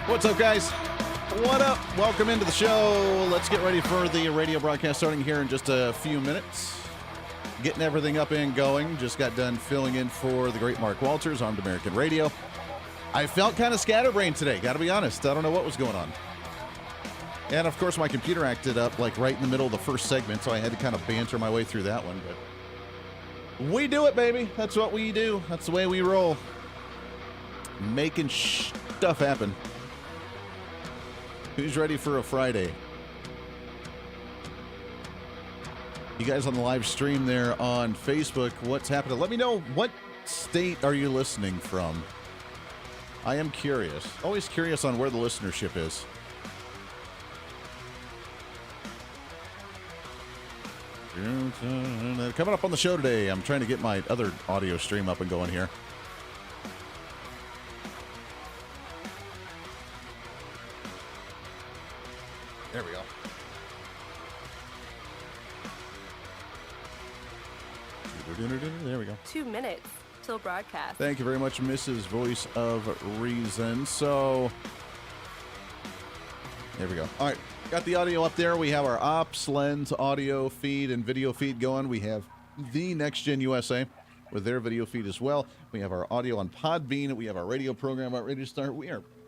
What's up, guys? What up? Welcome into the show. Let's get ready for the radio broadcast starting here in just a few minutes. Getting everything up and going. Just got done filling in for the great Mark Walters, Armed American Radio. I felt kind of scatterbrained today, gotta be honest. I don't know what was going on. And, of course, my computer acted up like right in the middle of the first segment, so I had to kind of banter my way through that one. But we do it, baby. That's what we do. That's the way we roll. Making stuff happen. Who's ready for a Friday? You guys on the live stream there on Facebook, what's happening? Let me know, what state are you listening from? I am curious. Always curious on where the listenership is. Coming up on the show today, I'm trying to get my other audio stream up and going here. There we go. There we go. 2 minutes till broadcast. Thank you very much, Mrs. Voice of Reason. So, there we go. All right, got the audio up there. We have our Ops Lens audio feed and video feed going. We have the Next Gen USA with their video feed as well. We have our audio on Podbean. We have our radio program about ready to start.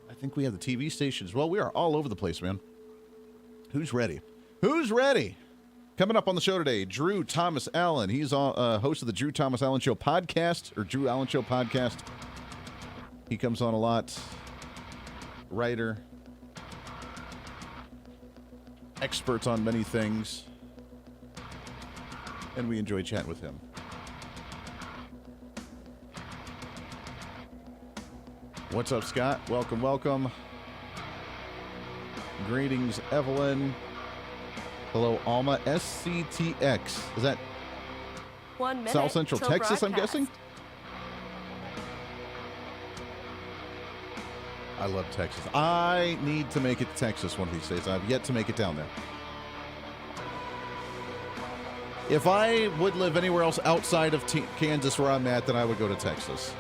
I think we have the TV station as well. We are all over the place, man. Who's ready? Who's ready? Coming up on the show today, Drew Thomas Allen. He's host of the Drew Thomas Allen Show podcast, or Drew Allen Show podcast. He comes on a lot. Writer. Experts on many things. And we enjoy chatting with him. What's up, Scott? Welcome, welcome. Greetings, Evelyn. Hello, Alma. SCTX. Is that 1 minute South Central till Texas, broadcast. I'm guessing? I love Texas. I need to make it to Texas one of these days. I've yet to make it down there. If I would live anywhere else outside of Kansas where I'm at, then I would go to Texas.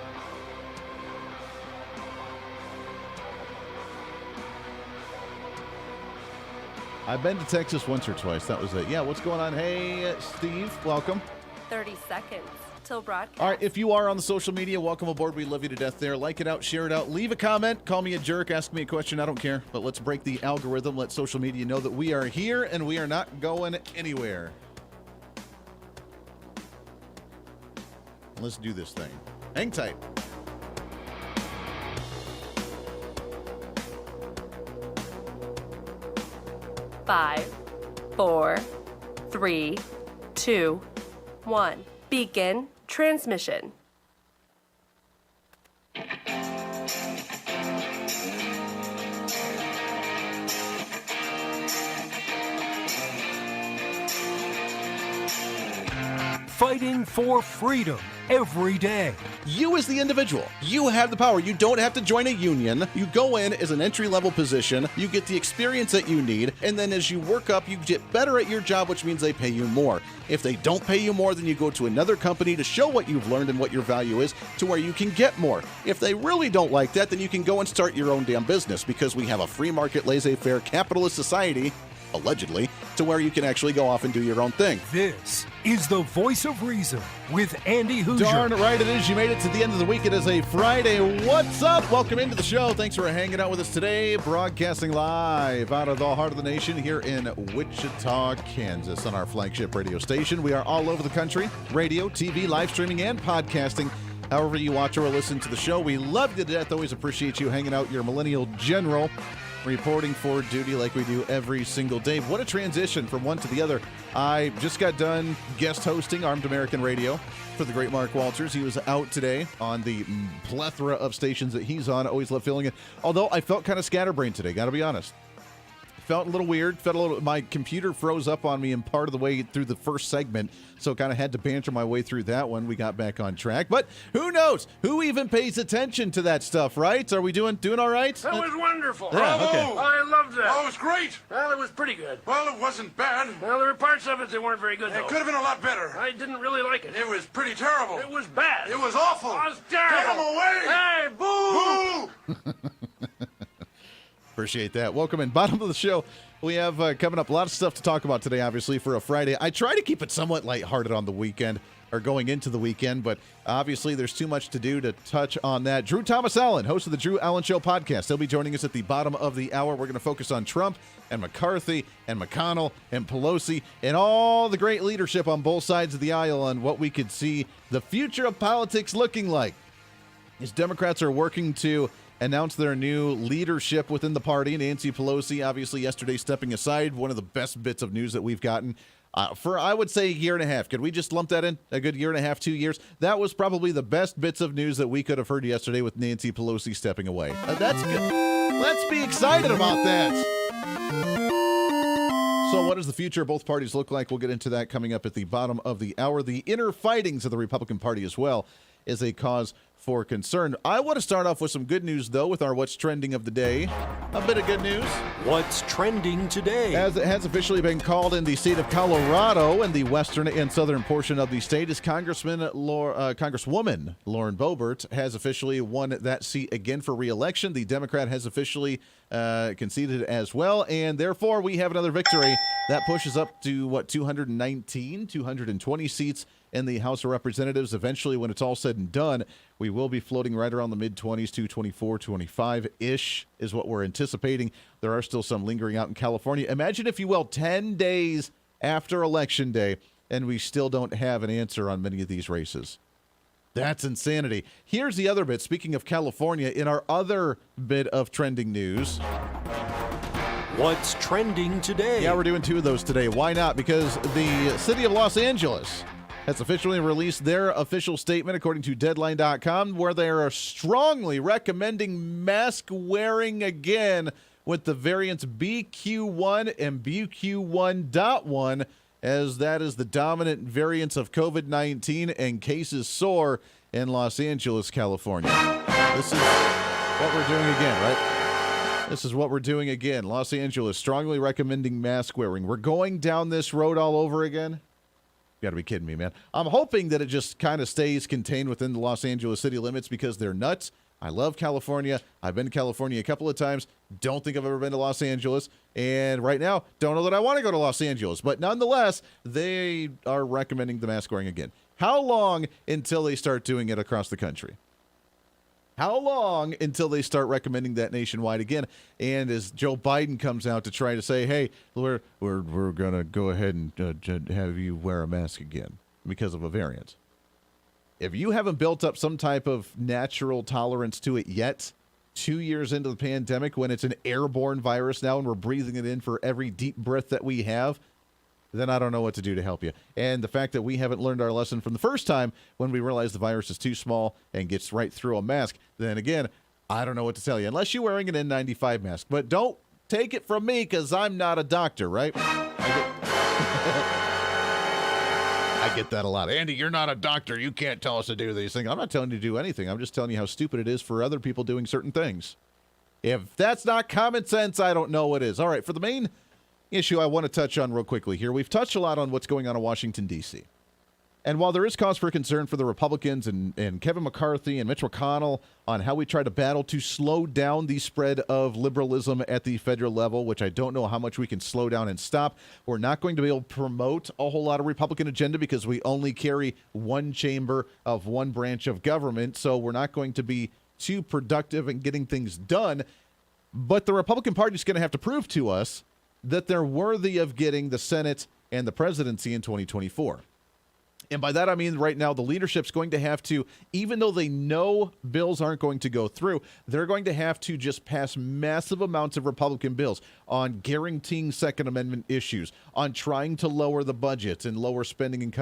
I've been to Texas once or twice. That was it. Yeah, what's going on? Hey, Steve, welcome. 30 seconds till broadcast. All right, if you are on the social media, welcome aboard. We love you to death there. Like it out, share it out, leave a comment, call me a jerk, ask me a question. I don't care. But let's break the algorithm. Let social media know that we are here and we are not going anywhere. Let's do this thing. Hang tight. Five, 4, 3, 2, 1. Begin transmission. Fighting for freedom every day. You as the individual, you have the power. You don't have to join a union. You go in as an entry-level position. You get the experience that you need. And then as you work up, you get better at your job, which means they pay you more. If they don't pay you more, then you go to another company to show what you've learned and what your value is to where you can get more. If they really don't like that, then you can go and start your own damn business because we have a free market, laissez-faire, capitalist society, allegedly, to where you can actually go off and do your own thing. This is the Voice of Reason with Andy Hooser. Darn right it is. You made it to the end of the week. It is a Friday. What's up? Welcome into the show. Thanks for hanging out with us today. Broadcasting live out of the heart of the nation here in Wichita, Kansas on our flagship radio station. We are all over the country. Radio, TV, live streaming, and podcasting. However you watch or listen to the show, we love you to death. Always appreciate you hanging out. Your millennial general reporting for duty like we do every single day. What a transition from one to the other. I just got done guest hosting Armed American Radio for the great Mark Walters. He was out today on the plethora of stations that he's on. I always love feeling it. Although I felt kind of scatterbrained today, got to be honest. Felt a little weird. My computer froze up on me in part of the way through the first segment, so kind of had to banter my way through that one. We got back on track, but who knows? Who even pays attention to that stuff, right? Are we doing all right? That was wonderful. Yeah, okay. I loved that. Oh, it was great. Well, it was pretty good. Well, it wasn't bad. Well, there were parts of it that weren't very good, though. It could have been a lot better. I didn't really like it. It was pretty terrible. It was bad. It was awful. It was terrible. Get him away. Hey, boo! Boo! Appreciate that. Welcome in. Bottom of the show. We have coming up a lot of stuff to talk about today, obviously, for a Friday. I try to keep it somewhat lighthearted on the weekend, or going into the weekend, but obviously there's too much to do to touch on that. Drew Thomas Allen, host of the Drew Allen Show podcast. He'll be joining us at the bottom of the hour. We're going to focus on Trump and McCarthy and McConnell and Pelosi and all the great leadership on both sides of the aisle on what we could see the future of politics looking like. As Democrats are working to announce their new leadership within the party. Nancy Pelosi, obviously, yesterday stepping aside. One of the best bits of news that we've gotten for, I would say, a year and a half. Could we just lump that in? A good year and a half, 2 years? That was probably the best bits of news that we could have heard yesterday with Nancy Pelosi stepping away. That's good. Let's be excited about that. So what does the future of both parties look like? We'll get into that coming up at the bottom of the hour. The inner fightings of the Republican Party as well is a cause for concern. I want to start off with some good news, though, with our What's Trending of the Day. A bit of good news. What's trending today? As it has officially been called in the state of Colorado and the western and southern portion of the state, is Congresswoman Lauren Boebert has officially won that seat again for re-election. The Democrat has officially conceded as well, and therefore we have another victory. That pushes up to, 220 seats in the House of Representatives. Eventually, when it's all said and done, we will be floating right around the mid-20s, 224, 25-ish is what we're anticipating. There are still some lingering out in California. Imagine, if you will, 10 days after Election Day, and we still don't have an answer on many of these races. That's insanity. Here's the other bit. Speaking of California, in our other bit of trending news. What's trending today? Yeah, we're doing two of those today. Why not? Because the city of Los Angeles has officially released their official statement, according to Deadline.com, where they are strongly recommending mask wearing again with the variants BQ1 and BQ1.1, as that is the dominant variants of COVID-19, and cases soar in Los Angeles, California. what we're doing again, right? This is what we're doing again. Los Angeles strongly recommending mask wearing. We're going down this road all over again. You got to be kidding me, man. I'm hoping that it just kind of stays contained within the Los Angeles city limits because they're nuts. I love California. I've been to California a couple of times. Don't think I've ever been to Los Angeles. And right now, don't know that I want to go to Los Angeles. But nonetheless, they are recommending the mask wearing again. How long until they start doing it across the country? How long until they start recommending that nationwide again? And as Joe Biden comes out to try to say, hey, we're going to go ahead and have you wear a mask again because of a variant. If you haven't built up some type of natural tolerance to it yet, 2 years into the pandemic, when it's an airborne virus now and we're breathing it in for every deep breath that we have, then I don't know what to do to help you. And the fact that we haven't learned our lesson from the first time when we realized the virus is too small and gets right through a mask, then again, I don't know what to tell you, unless you're wearing an N95 mask. But don't take it from me because I'm not a doctor, right? I get that a lot. Andy, you're not a doctor. You can't tell us to do these things. I'm not telling you to do anything. I'm just telling you how stupid it is for other people doing certain things. If that's not common sense, I don't know what is. All right, for the main issue I want to touch on real quickly here, we've touched a lot on what's going on in Washington, D.C. And while there is cause for concern for the Republicans and Kevin McCarthy and Mitch McConnell on how we try to battle to slow down the spread of liberalism at the federal level, which I don't know how much we can slow down and stop, we're not going to be able to promote a whole lot of Republican agenda because we only carry one chamber of one branch of government. So we're not going to be too productive in getting things done. But the Republican Party is going to have to prove to us that they're worthy of getting the Senate and the presidency in 2024. And by that, I mean right now the leadership's going to have to, even though they know bills aren't going to go through, they're going to have to just pass massive amounts of Republican bills on guaranteeing Second Amendment issues, on trying to lower the budgets and lower spending and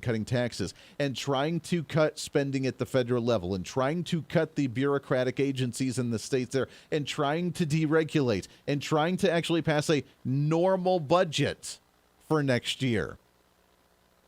cutting taxes, and trying to cut spending at the federal level, and trying to cut the bureaucratic agencies in the states there, and trying to deregulate, and trying to actually pass a normal budget for next year.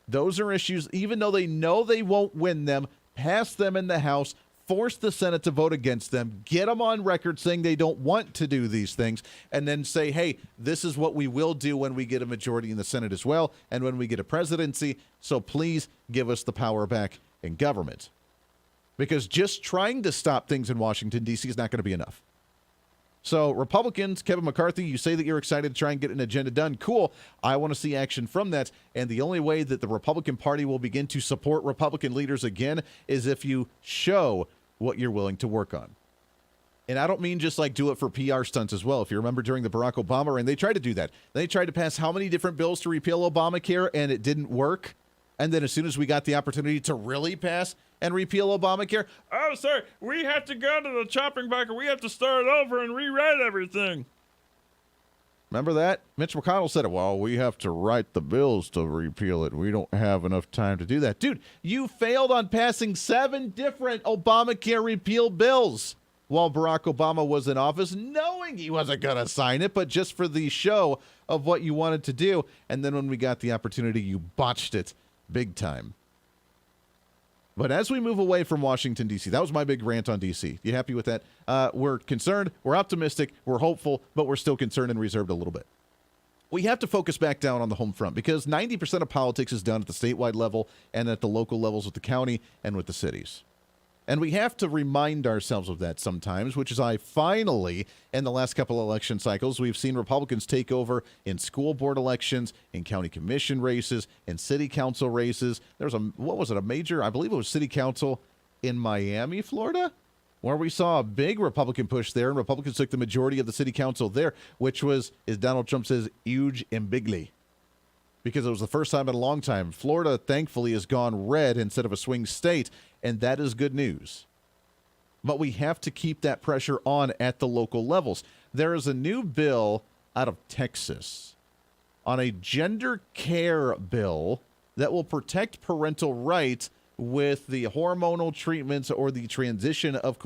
Those are issues, even though they know they won't win them, pass them in the House, force the Senate to vote against them, get them on record saying they don't want to do these things, and then say, hey, this is what we will do when we get a majority in the Senate as well, and when we get a presidency, so please give us the power back in government. Because just trying to stop things in Washington, D.C. is not going to be enough. So Republicans, Kevin McCarthy, you say that you're excited to try and get an agenda done. Cool. I want to see action from that. And the only way that the Republican Party will begin to support Republican leaders again is if you show what you're willing to work on. And I don't mean just like do it for PR stunts as well. If you remember during the Barack Obama reign, they tried to do that. They tried to pass how many different bills to repeal Obamacare, and it didn't work. And then as soon as we got the opportunity to really pass and repeal Obamacare, oh, sir, we have to go to the chopping block, or we have to start over and rewrite everything. remember that? Mitch McConnell said, well, we have to write the bills to repeal it. We don't have enough time to do that. Dude, you failed on passing 7 different Obamacare repeal bills while Barack Obama was in office, knowing he wasn't going to sign it, but just for the show of what you wanted to do. And then when we got the opportunity, you botched it big time. But as we move away from Washington, D.C., that was my big rant on D.C. You happy with that? We're concerned, we're optimistic, we're hopeful, but we're still concerned and reserved a little bit. We have to focus back down on the home front because 90% of politics is done at the statewide level and at the local levels with the county and with the cities. And we have to remind ourselves of that sometimes, which is finally, in the last couple of election cycles, we've seen Republicans take over in school board elections, in county commission races, in city council races. There's a major, I believe it was city council in Miami, Florida, where we saw a big Republican push there, and Republicans took the majority of the city council there, which was, as Donald Trump says, huge and bigly. Because it was the first time in a long time. Florida, thankfully, has gone red instead of a swing state, and that is good news. But we have to keep that pressure on at the local levels. There is a new bill out of Texas on a gender care bill that will protect parental rights with the hormonal treatments or the transition of,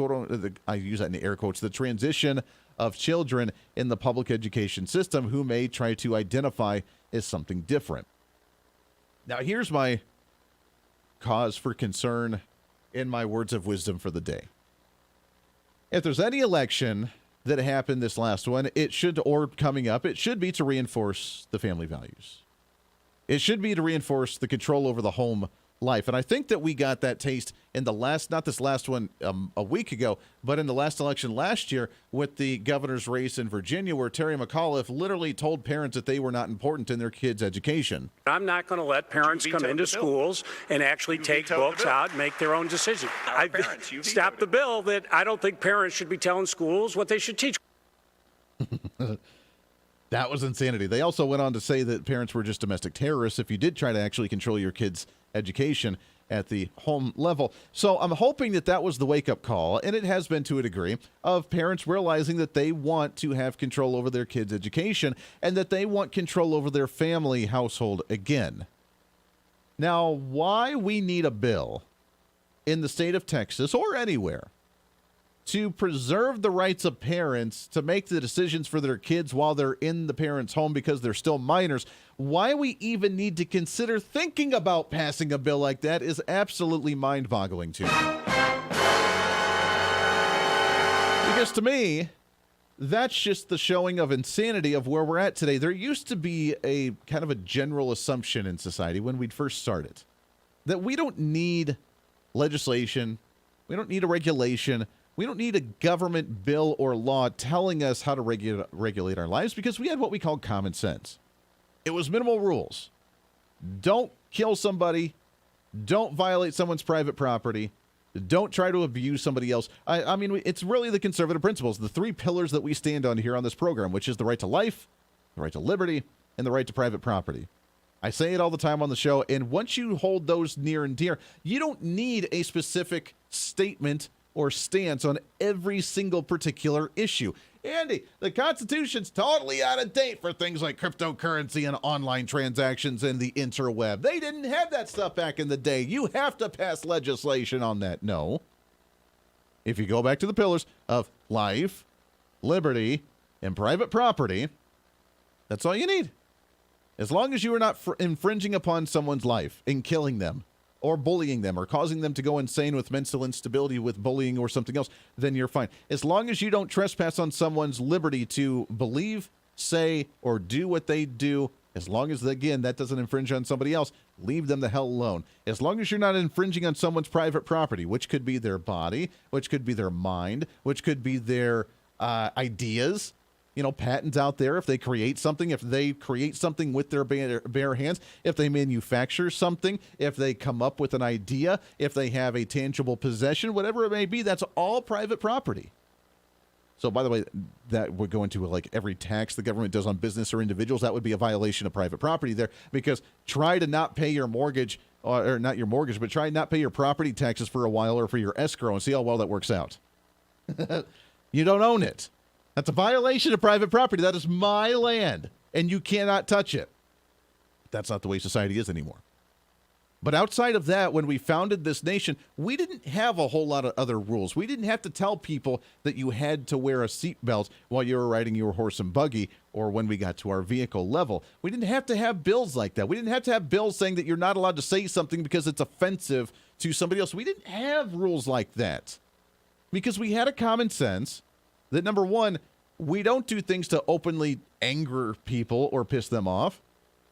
I use that in air quotes, the transition of children in the public education system who may try to identify as something different. Now, here's my cause for concern in my words of wisdom for the day. If there's any election that happened this last one, it should, or coming up, it should be to reinforce the family values. It should be to reinforce the control over the home life. And I think that we got that taste in the last, not this last one a week ago, but in the last election last year with the governor's race in Virginia, where Terry McAuliffe literally told parents that they were not important in their kids' education. I'm not going to let parents come into schools and actually take books out and make their own decisions. I stopped the bill that I don't think parents should be telling schools what they should teach. That was insanity. They also went on to say that parents were just domestic terrorists if you did try to actually control your kids' education at the home level. So I'm hoping that that was the wake-up call, and it has been to a degree, of parents realizing that they want to have control over their kids' education and that they want control over their family household again. Now, why we need a bill in the state of Texas or anywhere to preserve the rights of parents to make the decisions for their kids while they're in the parents' home because they're still minors, why we even need to consider thinking about passing a bill like that is absolutely mind-boggling to me. Because to me, that's just the showing of insanity of where we're at today. There used to be a kind of a general assumption in society when we'd first started that we don't need legislation, we don't need a regulation, we don't need a government bill or law telling us how to regulate our lives because we had what we called common sense. It was minimal rules. Don't kill somebody. Don't violate someone's private property. Don't try to abuse somebody else. I mean, it's really the conservative principles, the three pillars that we stand on here on this program, which is the right to life, the right to liberty, and the right to private property. I say it all the time on the show, and once you hold those near and dear, you don't need a specific statement or stance on every single particular issue. Andy, the Constitution's totally out of date for things like cryptocurrency and online transactions and the interweb. They didn't have that stuff back in the day. You have to pass legislation on that. No. If you go back to the pillars of life, liberty, and private property, that's all you need. As long as you are not infringing upon someone's life and killing them, or bullying them, or causing them to go insane with mental instability with bullying or something else, then you're fine. As long as you don't trespass on someone's liberty to believe, say, or do what they do, as long as, again, that doesn't infringe on somebody else, leave them the hell alone. As long as you're not infringing on someone's private property, which could be their body, which could be their mind, which could be their ideas, patents out there, if they create something with their bare hands, if they manufacture something, if they come up with an idea, if they have a tangible possession, whatever it may be, that's all private property. So, by the way, that would go into like every tax the government does on business or individuals. That would be a violation of private property there, because try to not pay your mortgage, or not your mortgage, but try not pay your property taxes for a while or for your escrow and see how well that works out. You don't own it. That's a violation of private property. That is my land, and you cannot touch it. That's not the way society is anymore. But outside of that, when we founded this nation, we didn't have a whole lot of other rules. We didn't have to tell people that you had to wear a seatbelt while you were riding your horse and buggy, or when we got to our vehicle level. We didn't have to have bills like that. We didn't have to have bills saying that you're not allowed to say something because it's offensive to somebody else. We didn't have rules like that because we had a common sense that, number one, we don't do things to openly anger people or piss them off.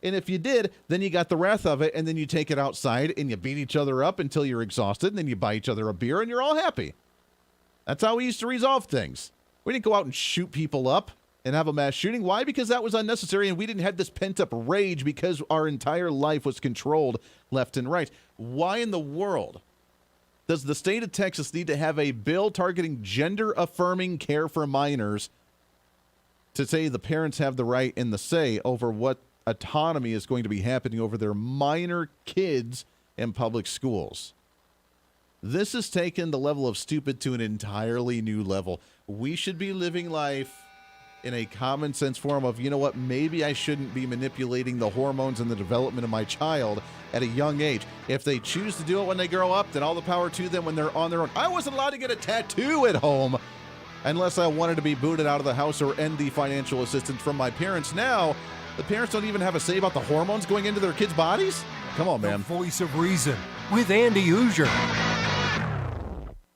And if you did, then you got the wrath of it, and then you take it outside and you beat each other up until you're exhausted, and then you buy each other a beer and you're all happy. That's how we used to resolve things. We didn't go out and shoot people up and have a mass shooting. Why? Because that was unnecessary, and we didn't have this pent-up rage because our entire life was controlled left and right. Why in the world does the state of Texas need to have a bill targeting gender-affirming care for minors to say the parents have the right and the say over what autonomy is going to be happening over their minor kids in public schools? This has taken the level of stupid to an entirely new level. We should be living life in a common sense form of, you know what, maybe I shouldn't be manipulating the hormones and the development of my child at a young age. If they choose to do it when they grow up, then all the power to them when they're on their own. I wasn't allowed to get a tattoo at home unless I wanted to be booted out of the house or end the financial assistance from my parents. Now, the parents don't even have a say about the hormones going into their kids' bodies? Come on, man. The voice of reason with Andy Hooser.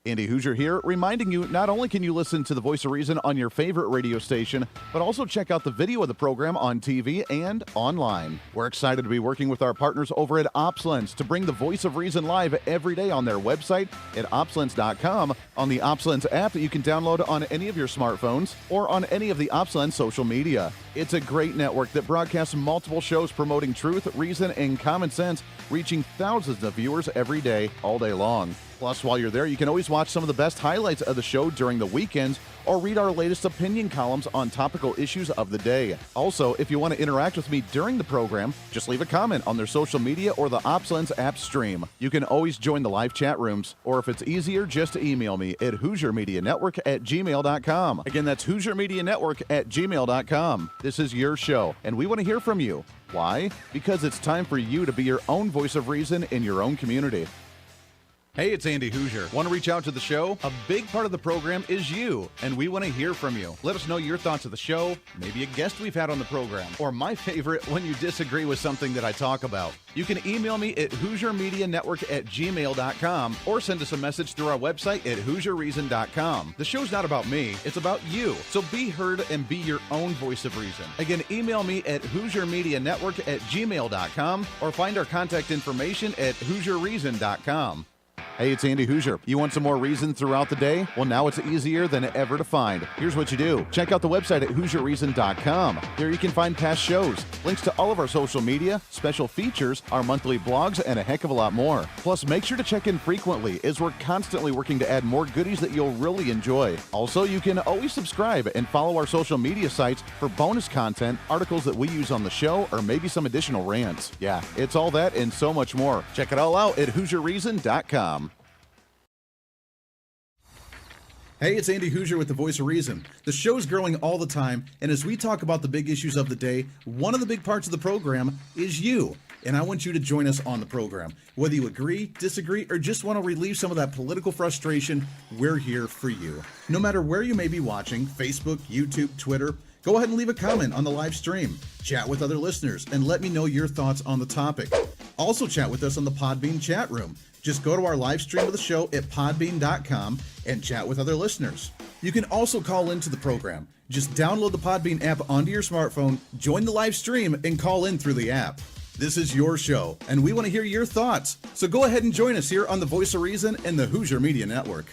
Andy Hooser here, reminding you not only can you listen to the Voice of Reason on your favorite radio station, but also check out the video of the program on TV and online. We're excited to be working with our partners over at OpsLens to bring the Voice of Reason live every day on their website at opslens.com, on the OpsLens app that you can download on any of your smartphones, or on any of the OpsLens social media. It's a great network that broadcasts multiple shows promoting truth, reason, and common sense, reaching thousands of viewers every day, all day long. Plus, while you're there, you can always watch some of the best highlights of the show during the weekends or read our latest opinion columns on topical issues of the day. Also, if you want to interact with me during the program, just leave a comment on their social media or the OpsLens app stream. You can always join the live chat rooms, or if it's easier, just email me at HooserMediaNetwork@gmail.com. Again, that's HooserMediaNetwork@gmail.com. This is your show, and we want to hear from you. Why? Because it's time for you to be your own voice of reason in your own community. Hey, it's Andy Hooser. Want to reach out to the show? A big part of the program is you, and we want to hear from you. Let us know your thoughts of the show, maybe a guest we've had on the program, or my favorite, when you disagree with something that I talk about. You can email me at HooserMediaNetwork@gmail.com or send us a message through our website at HooserReason.com. The show's not about me, it's about you. So be heard and be your own voice of reason. Again, email me at HooserMediaNetwork@gmail.com or find our contact information at HooserReason.com. Hey, it's Andy Hooser. You want some more reason throughout the day? Well, now it's easier than ever to find. Here's what you do. Check out the website at HooserReason.com. There you can find past shows, links to all of our social media, special features, our monthly blogs, and a heck of a lot more. Plus, make sure to check in frequently, as we're constantly working to add more goodies that you'll really enjoy. Also, you can always subscribe and follow our social media sites for bonus content, articles that we use on the show, or maybe some additional rants. Yeah, it's all that and so much more. Check it all out at HooserReason.com. Hey, it's Andy Hooser with the Voice of Reason. The show's growing all the time, and as we talk about the big issues of the day, one of the big parts of the program is you. And I want you to join us on the program. Whether you agree, disagree, or just want to relieve some of that political frustration, we're here for you. No matter where you may be watching, Facebook, YouTube, Twitter, go ahead and leave a comment on the live stream. Chat with other listeners and let me know your thoughts on the topic. Also chat with us on the Podbean chat room. Just go to our live stream of the show at podbean.com and chat with other listeners. You can also call into the program. Just download the Podbean app onto your smartphone, join the live stream, and call in through the app. This is your show, and we want to hear your thoughts. So go ahead and join us here on the Voice of Reason and the Hooser Media Network.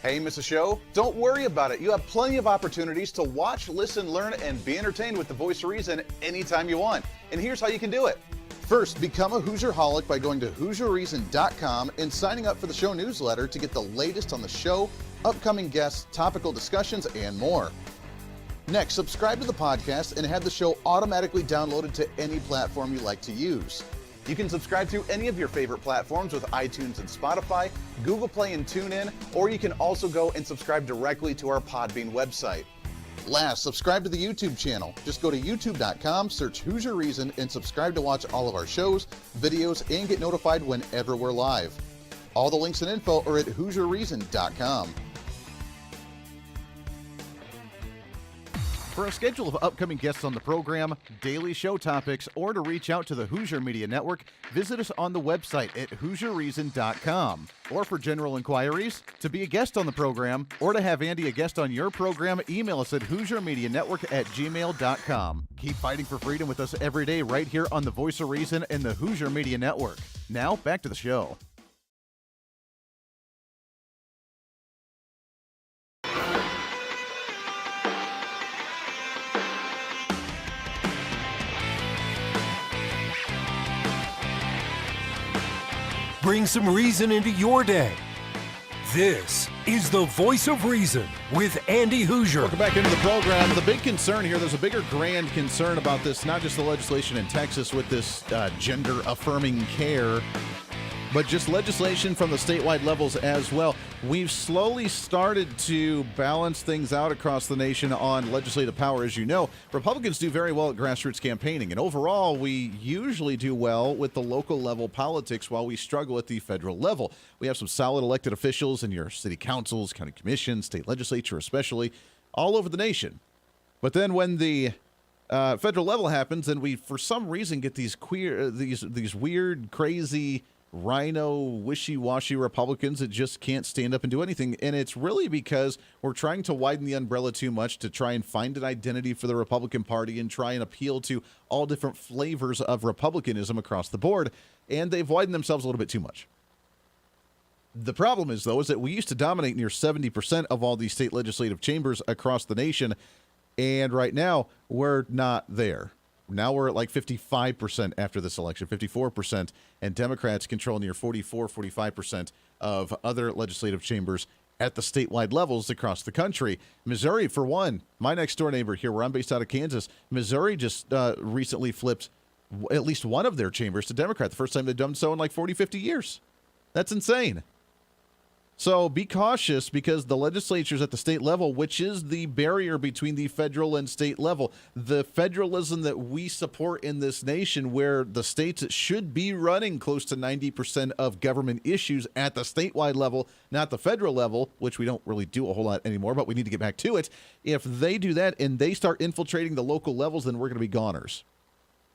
Hey, miss a show? Don't worry about it. You have plenty of opportunities to watch, listen, learn, and be entertained with the Voice of Reason anytime you want. And here's how you can do it. First, become a Hooserholic by going to HooserReason.com and signing up for the show newsletter to get the latest on the show, upcoming guests, topical discussions, and more. Next, subscribe to the podcast and have the show automatically downloaded to any platform you like to use. You can subscribe through any of your favorite platforms with iTunes and Spotify, Google Play and TuneIn, or you can also go and subscribe directly to our Podbean website. Last, subscribe to the YouTube channel. Just go to youtube.com, search Hooser Reason, and subscribe to watch all of our shows, videos, and get notified whenever we're live. All the links and info are at HooserReason.com. For a schedule of upcoming guests on the program, daily show topics, or to reach out to the Hooser Media Network, visit us on the website at HooserReason.com. Or for general inquiries, to be a guest on the program, or to have Andy a guest on your program, email us at HooserMediaNetwork@gmail.com. Keep fighting for freedom with us every day right here on the Voice of Reason and the Hooser Media Network. Now, back to the show. Bring some reason into your day. This is the Voice of Reason with Andy Hooser. Welcome back into the program. The big concern here, there's a bigger grand concern about this, not just the legislation in Texas with this gender-affirming care, but just legislation from the statewide levels as well. We've slowly started to balance things out across the nation on legislative power. As you know, Republicans do very well at grassroots campaigning, and overall, we usually do well with the local level politics while we struggle at the federal level. We have some solid elected officials in your city councils, county commissions, state legislature especially, all over the nation. But then when the federal level happens, and we, for some reason, get these weird, crazy rhino, wishy-washy Republicans that just can't stand up and do anything. And it's really because we're trying to widen the umbrella too much to try and find an identity for the Republican Party and try and appeal to all different flavors of Republicanism across the board. And they've widened themselves a little bit too much. The problem is, though, is that we used to dominate near 70% of all these state legislative chambers across the nation. And right now, we're not there. Now we're at like 55% after this election, 54%, and Democrats control near 44, 45% of other legislative chambers at the statewide levels across the country. Missouri, for one, my next door neighbor here, where I'm based out of Kansas, Missouri just recently flipped at least one of their chambers to Democrat, the first time they've done so in like 40, 50 years. That's insane. So be cautious, because the legislatures at the state level, which is the barrier between the federal and state level, the federalism that we support in this nation, where the states should be running close to 90% of government issues at the statewide level, not the federal level, which we don't really do a whole lot anymore, but we need to get back to it. If they do that and they start infiltrating the local levels, then we're going to be goners.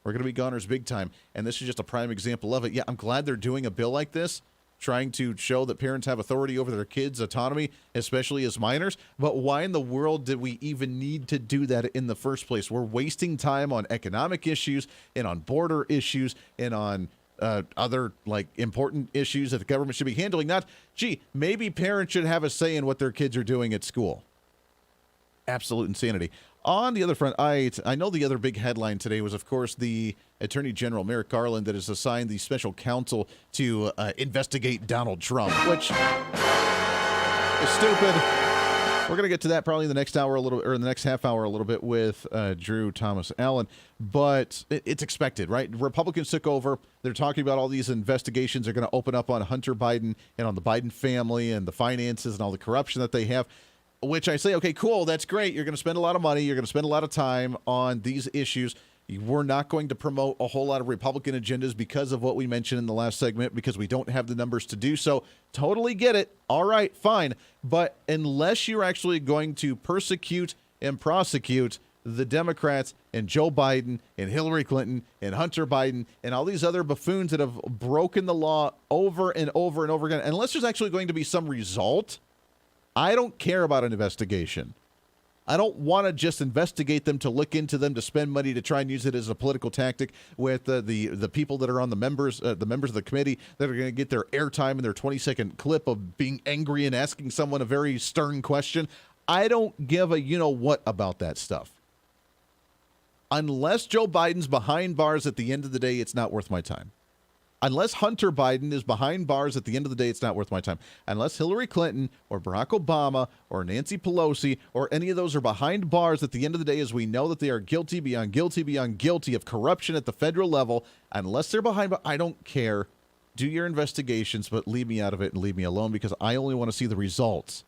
We're going to be goners big time. And this is just a prime example of it. Yeah, I'm glad they're doing a bill like this, trying to show that parents have authority over their kids' autonomy, especially as minors. But why in the world did we even need to do that in the first place? We're wasting time on economic issues and on border issues and on other like important issues that the government should be handling. Not, gee, maybe parents should have a say in what their kids are doing at school. Absolute insanity. On the other front, I know the other big headline today was, of course, the Attorney General, Merrick Garland, that has assigned the special counsel to investigate Donald Trump, which is stupid. We're going to get to that probably in the next hour a little, or in the next half hour a little bit with Drew Thomas Allen, but it's expected, right? Republicans took over. They're talking about all these investigations are going to open up on Hunter Biden and on the Biden family and the finances and all the corruption that they have. Which I say, okay, cool, that's great. You're going to spend a lot of money. You're going to spend a lot of time on these issues. We're not going to promote a whole lot of Republican agendas because of what we mentioned in the last segment, because we don't have the numbers to do so. Totally get it. All right, fine. But unless you're actually going to persecute and prosecute the Democrats and Joe Biden and Hillary Clinton and Hunter Biden and all these other buffoons that have broken the law over and over and over again, unless there's actually going to be some result, I don't care about an investigation. I don't want to just investigate them to look into them, to spend money to try and use it as a political tactic with the people that are on the members of the committee that are going to get their airtime and their 20-second clip of being angry and asking someone a very stern question. I don't give a you-know-what about that stuff. Unless Joe Biden's behind bars at the end of the day, it's not worth my time. Unless Hunter Biden is behind bars at the end of the day, it's not worth my time. Unless Hillary Clinton or Barack Obama or Nancy Pelosi or any of those are behind bars at the end of the day, as we know that they are guilty beyond guilty beyond guilty of corruption at the federal level, unless they're behind bars, I don't care. Do your investigations, but leave me out of it and leave me alone, because I only want to see the results.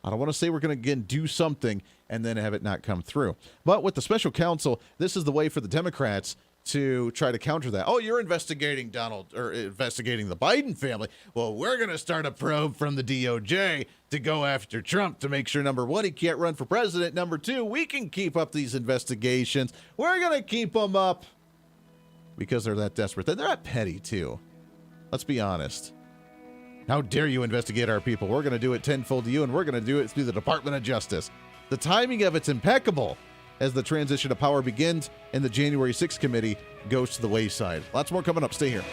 I don't want to say we're going to, again, do something and then have it not come through. But with the special counsel, this is the way for the Democrats to try to counter that. Oh, you're investigating investigating the Biden family. Well, we're going to start a probe from the DOJ to go after Trump to make sure, number one, he can't run for president. Number two, we can keep up these investigations. We're going to keep them up because they're that desperate. They're that petty, too. Let's be honest. How dare you investigate our people? We're going to do it tenfold to you, and we're going to do it through the Department of Justice. The timing of it's impeccable as the transition of power begins and the January 6th committee goes to the wayside. Lots more coming up. Stay here.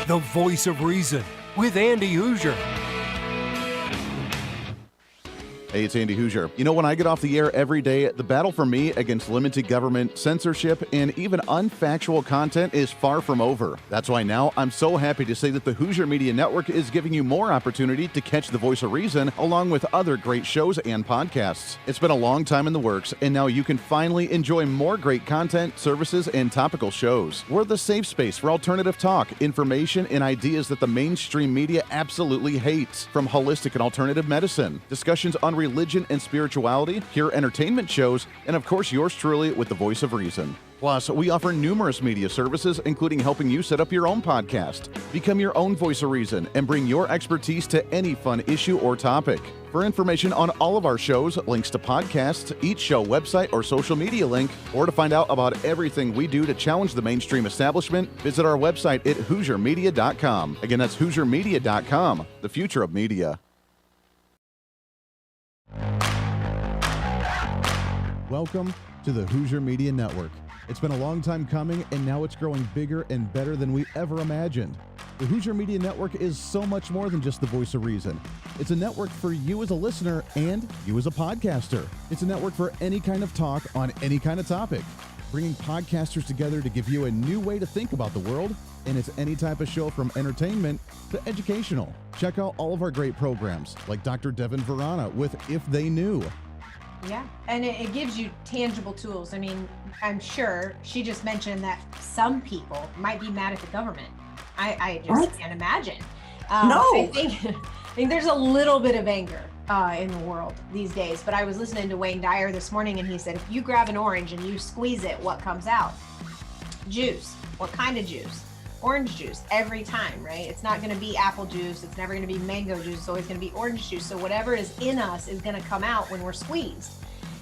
The Voice of Reason with Andy Hooser. Hey, it's Andy Hooser. You know, when I get off the air every day, the battle for me against limited government, censorship, and even unfactual content is far from over. That's why now I'm so happy to say that the Hooser Media Network is giving you more opportunity to catch the Voice of Reason along with other great shows and podcasts. It's been a long time in the works, and now you can finally enjoy more great content, services, and topical shows. We're the safe space for alternative talk, information, and ideas that the mainstream media absolutely hates. From holistic and alternative medicine, discussions on religion and spirituality, pure entertainment shows, and of course yours truly with the Voice of Reason. Plus, we offer numerous media services, including helping you set up your own podcast. Become your own voice of reason and bring your expertise to any fun issue or topic. For information on all of our shows, links to podcasts, each show website or social media link, or to find out about everything we do to challenge the mainstream establishment, visit our website at HooserMedia.com. Again, that's HooserMedia.com, the future of media. Welcome to the Hooser Media Network. It's been a long time coming, and now it's growing bigger and better than we ever imagined. The Hooser Media Network is so much more than just the voice of reason. It's a network for you as a listener and you as a podcaster. It's a network for any kind of talk on any kind of topic, bringing podcasters together to give you a new way to think about the world, and it's any type of show from entertainment to educational. Check out all of our great programs, like Dr. Devin Verana with If They Knew. Yeah, and it gives you tangible tools. I mean, I'm sure she just mentioned that some people might be mad at the government. I just can't imagine. No. I think there's a little bit of anger in the world these days, but I was listening to Wayne Dyer this morning, and he said, if you grab an orange and you squeeze it, what comes out? Juice. What kind of juice? Orange juice every time, right? It's not going to be apple juice. It's never going to be mango juice. It's always going to be orange juice. So whatever is in us is going to come out when we're squeezed.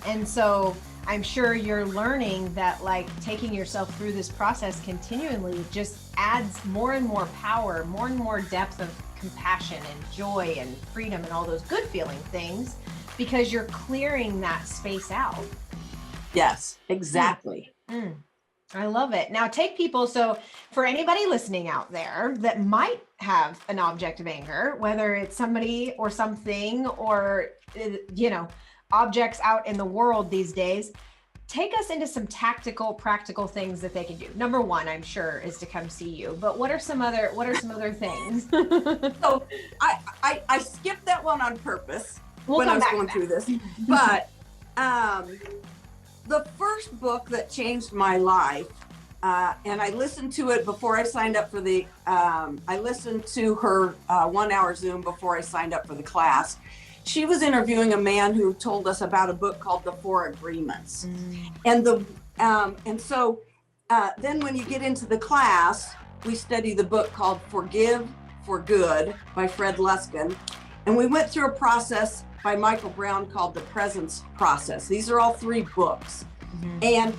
And so I'm sure you're learning that, like, taking yourself through this process continually just adds more and more power, more and more depth of compassion and joy and freedom and all those good feeling things, because you're clearing that space out. Yes, exactly. I love it. Now take people, so for anybody listening out there that might have an object of anger, whether it's somebody or something or, objects out in the world these days, take us into some tactical, practical things that they can do. Number one, I'm sure, is to come see you, but what are some other things? So I skipped that one on purpose when I was going through this, but the first book that changed my life, and I listened to it before I signed up for I listened to her 1 hour Zoom before I signed up for the class. She was interviewing a man who told us about a book called The Four Agreements. And so then when you get into the class, we study the book called Forgive for Good by Fred Luskin. And we went through a process by Michael Brown called The Presence Process. These are all 3 books. And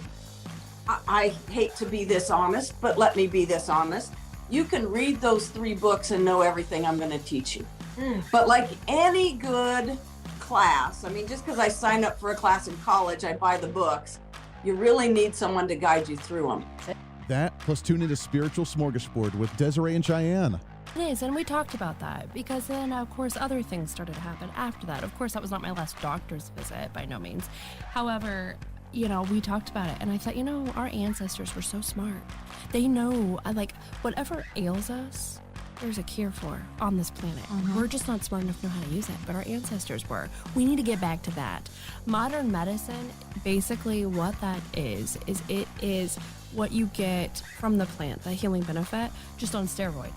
I hate to be this honest, but let me be this honest. You can read those 3 books and know everything I'm going to teach you. But like any good class, I mean, just because I signed up for a class in college, I buy the books. You really need someone to guide you through them. That, plus tune into Spiritual Smorgasbord with Desiree and Cheyenne. It is, and we talked about that because then, of course, other things started to happen after that. Of course, that was not my last doctor's visit, by no means. However, we talked about it, and I thought, our ancestors were so smart. They know, whatever ails us, there's a cure for on this planet. We're just not smart enough to know how to use it, but our ancestors were. We need to get back to that. Modern medicine, basically what that is it is what you get from the plant, the healing benefit, just on steroids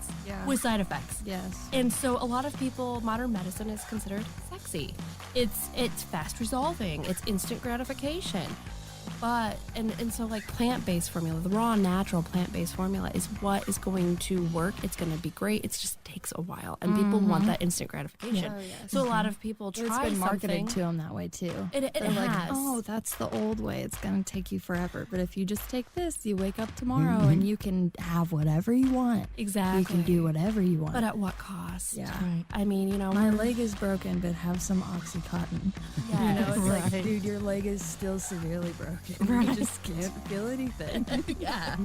with side effects. Yes. And so a lot of people, modern medicine is considered sexy. It's fast resolving. It's instant gratification. But, and so like plant-based formula, the raw, natural plant-based formula is what is going to work. It's going to be great. It just takes a while. And people want that instant gratification. Oh, yes. So a lot of people try something. It's been marketed to them that way too. It They're like, has. oh, that's the old way. It's going to take you forever. But if you just take this, you wake up tomorrow and you can have whatever you want. Exactly. You can do whatever you want. But at what cost? Yeah. Right. I mean, my leg is broken, but have some Oxycontin. Yes. It's like, dude, your leg is still severely broken. Right. You just can't feel anything. Yeah.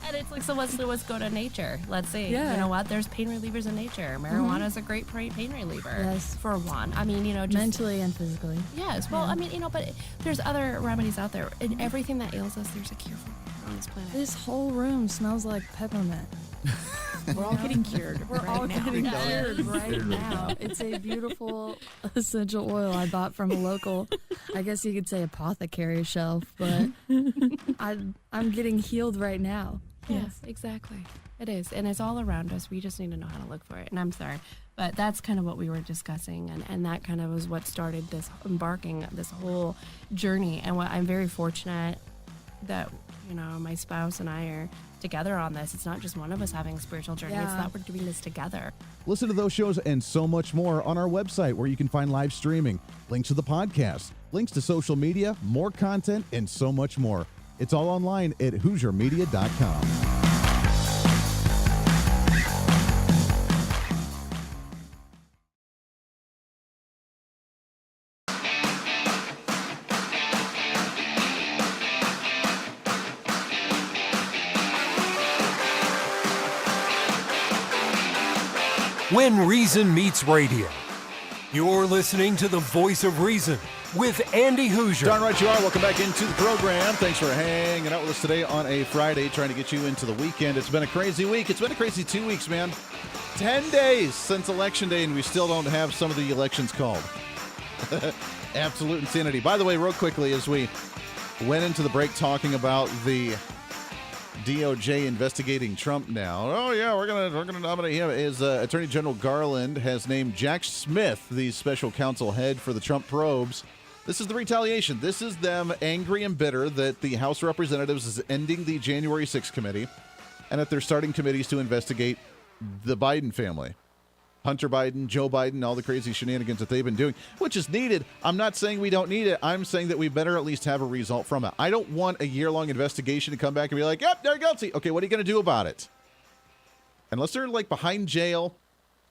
And it's like, so let's go to nature. Let's see. Yeah. You know what? There's pain relievers in nature. Marijuana is a great pain reliever. Yes. For one. I mean, just mentally and physically. Yes. Well, I mean, but there's other remedies out there. And everything that ails us, there's a cure for on this planet. This whole room smells like peppermint. We're all getting cured. We're all getting cured right now. It's a beautiful essential oil I bought from a local, I guess you could say, apothecary shelf, but I'm getting healed right now. Yes, exactly. It is. And it's all around us. We just need to know how to look for it. And I'm sorry, but that's kind of what we were discussing. And that kind of was what started this whole journey. And what I'm very fortunate that my spouse and I are together on this. It's not just one of us having a spiritual journey. It's that we're doing this together. Listen to those shows and so much more on our website, where you can find live streaming, links to the podcast, links to social media, more content, and so much more. It's all online at HooserMedia.com. When Reason Meets Radio. You're listening to the Voice of Reason with Andy Hooser. Darn right you are. Welcome back into the program. Thanks for hanging out with us today on a Friday, trying to get you into the weekend. It's been a crazy week. It's been a crazy 2 weeks, man. 10 days since Election Day, and we still don't have some of the elections called. Absolute insanity. By the way, real quickly, as we went into the break talking about the DOJ investigating Trump now. Oh yeah, we're gonna nominate him. Is Attorney General Garland has named Jack Smith the special counsel head for the Trump probes. This is the retaliation. This is them angry and bitter that the House of Representatives is ending the January 6th committee, and that they're starting committees to investigate the Biden family. Hunter Biden, Joe Biden, all the crazy shenanigans that they've been doing, which is needed. I'm not saying we don't need it. I'm saying that we better at least have a result from it. I don't want a year-long investigation to come back and be like, yep, they're guilty. Okay, what are you going to do about it? Unless they're like behind jail,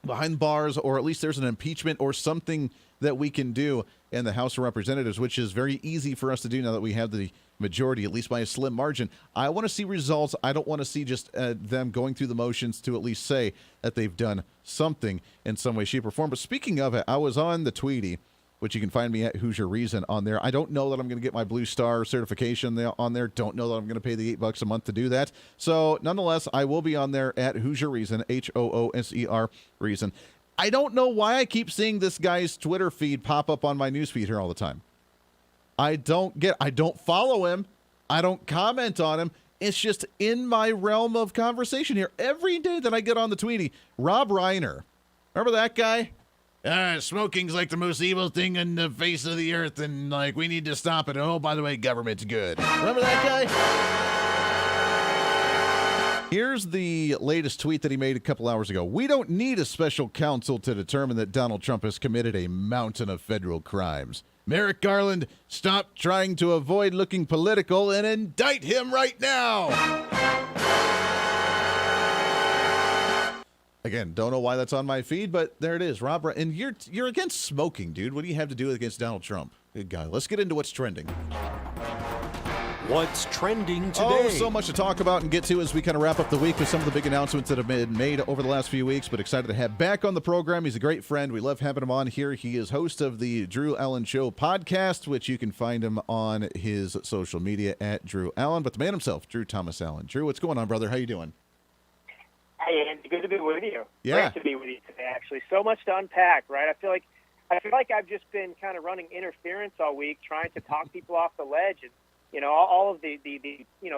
behind bars, or at least there's an impeachment or something that we can do in the House of Representatives, which is very easy for us to do now that we have the majority, at least by a slim margin. I want to see results. I don't want to see just them going through the motions to at least say that they've done something in some way, shape, or form. But speaking of it, I was on the Tweety, which you can find me at Hoosier Reason on there. I don't know that I'm going to get my Blue Star certification on there. Don't know that I'm going to pay the $8 a month to do that. So nonetheless, I will be on there at Hoosier Reason, HOOSER Reason. I don't know why I keep seeing this guy's Twitter feed pop up on my newsfeed here all the time. I don't follow him. I don't comment on him. It's just in my realm of conversation here. Every day that I get on the Tweety, Rob Reiner. Remember that guy? Smoking's like the most evil thing in the face of the earth, and like we need to stop it. Oh, by the way, government's good. Remember that guy? Here's the latest tweet that he made a couple hours ago. We don't need a special counsel to determine that Donald Trump has committed a mountain of federal crimes. Merrick Garland, stop trying to avoid looking political and indict him right now. Again, don't know why that's on my feed, but there it is. Rob, and you're against smoking, dude. What do you have to do against Donald Trump? Good guy. Let's get into what's trending. What's trending today? Oh, so much to talk about and get to as we kind of wrap up the week with some of the big announcements that have been made over the last few weeks, but excited to have back on the program. He's a great friend. We love having him on here. He is host of the Drew Allen Show podcast, which you can find him on his social media at Drew Allen, but the man himself, Drew Thomas Allen. Drew, what's going on, brother? How you doing? Hey, Andy, good to be with you. Yeah. Great to be with you today, actually. So much to unpack, right? I feel like I've just been kind of running interference all week, trying to talk people off the ledge, and all of the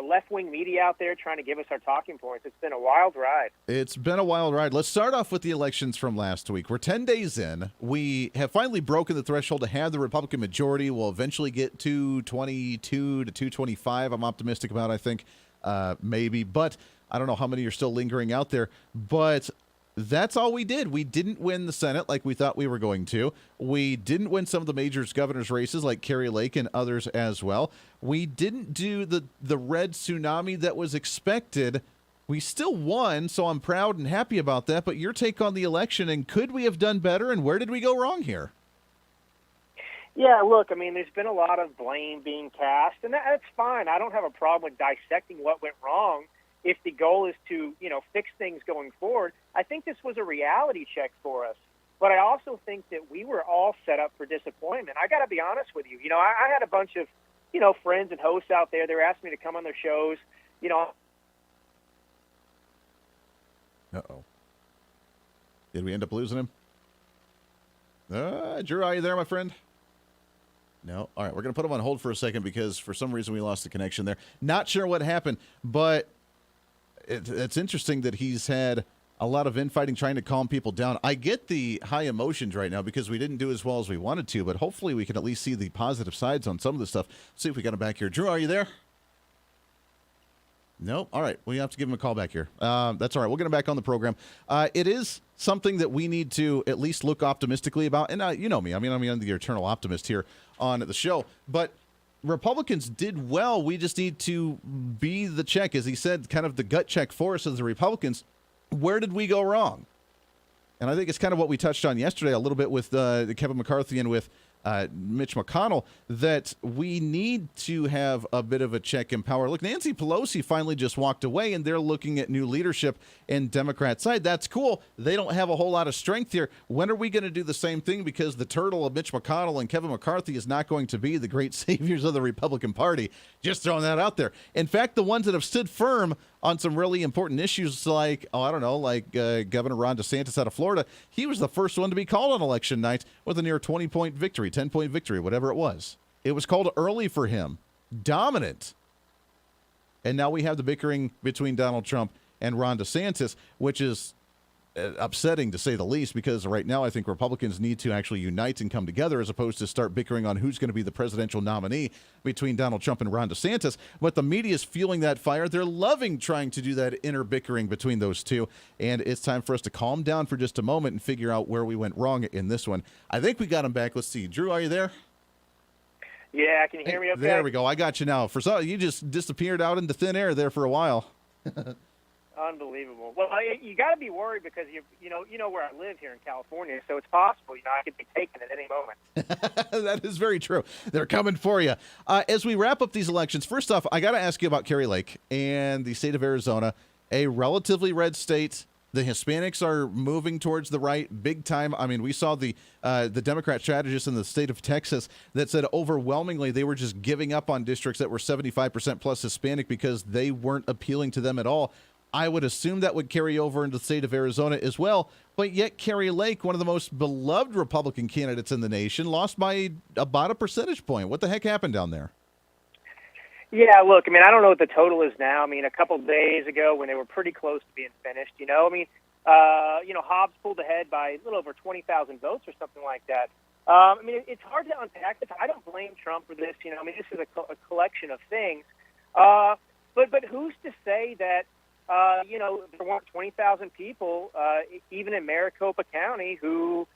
left-wing media out there trying to give us our talking points. It's been a wild ride. It's been a wild ride. Let's start off with the elections from last week. We're 10 days in. We have finally broken the threshold to have the Republican majority. We'll eventually get to 222 to 225. I'm optimistic about, I think, maybe. But I don't know how many are still lingering out there. But that's all we did. We didn't win the Senate like we thought we were going to. We didn't win some of the major governor's races like Kerry Lake and others as well. We didn't do the red tsunami that was expected. We still won, so I'm proud and happy about that. But your take on the election, and could we have done better, and where did we go wrong here? Yeah, look, I mean, there's been a lot of blame being cast, and that's fine. I don't have a problem with dissecting what went wrong if the goal is to, fix things going forward. I think this was a reality check for us. But I also think that we were all set up for disappointment. I got to be honest with you. I had a bunch of, friends and hosts out there. They were asking me to come on their shows. Uh-oh. Did we end up losing him? Drew, are you there, my friend? No? All right, we're going to put him on hold for a second because for some reason we lost the connection there. Not sure what happened, but it's interesting that he's had a lot of infighting trying to calm people down. I get the high emotions right now because we didn't do as well as we wanted to, but hopefully we can at least see the positive sides on some of the stuff. See if we got him back here. Drew, are you there? Nope. All right. We have to give him a call back here. That's all right. We'll get him back on the program. It is something that we need to at least look optimistically about. And you know me. I'm the eternal optimist here on the show. But Republicans did well. We just need to be the check, as he said, kind of the gut check for us as the Republicans. Where did we go wrong? And I think it's kind of what we touched on yesterday a little bit with Kevin McCarthy and with Mitch McConnell, that we need to have a bit of a check in power. Look, Nancy Pelosi finally just walked away, and they're looking at new leadership in Democrat side. That's cool. They don't have a whole lot of strength here. When are we going to do the same thing? Because the turtle of Mitch McConnell and Kevin McCarthy is not going to be the great saviors of the Republican Party. Just throwing that out there. In fact, the ones that have stood firm on some really important issues like, Governor Ron DeSantis out of Florida, he was the first one to be called on election night with a near 20-point victory, 10-point victory, whatever it was. It was called early for him. Dominant. And now we have the bickering between Donald Trump and Ron DeSantis, which is upsetting to say the least, because right now I think Republicans need to actually unite and come together as opposed to start bickering on who's going to be the presidential nominee between Donald Trump and Ron DeSantis. But the media is fueling that fire. They're loving trying to do that inner bickering between those two. And it's time for us to calm down for just a moment and figure out where we went wrong in this one. I think we got him back. Let's see. Drew, are you there? Yeah, can you hear me okay? There we go. I got you now. You just disappeared out into thin air there for a while. Unbelievable. Well, you got to be worried because you know where I live here in California, so it's possible I could be taken at any moment. That is very true. They're coming for you. As we wrap up these elections, first off, I got to ask you about Kari Lake and the state of Arizona, a relatively red state. The Hispanics are moving towards the right big time. I mean, we saw the Democrat strategist in the state of Texas that said overwhelmingly they were just giving up on districts that were 75% plus Hispanic because they weren't appealing to them at all. I would assume that would carry over into the state of Arizona as well. But yet Kari Lake, one of the most beloved Republican candidates in the nation, lost by about a percentage point. What the heck happened down there? Yeah, look, I don't know what the total is now. A couple of days ago when they were pretty close to being finished, Hobbs pulled ahead by a little over 20,000 votes or something like that. It's hard to unpack this. I don't blame Trump for this. This is a collection of things. But who's to say that, there weren't 20,000 people, even in Maricopa County, who,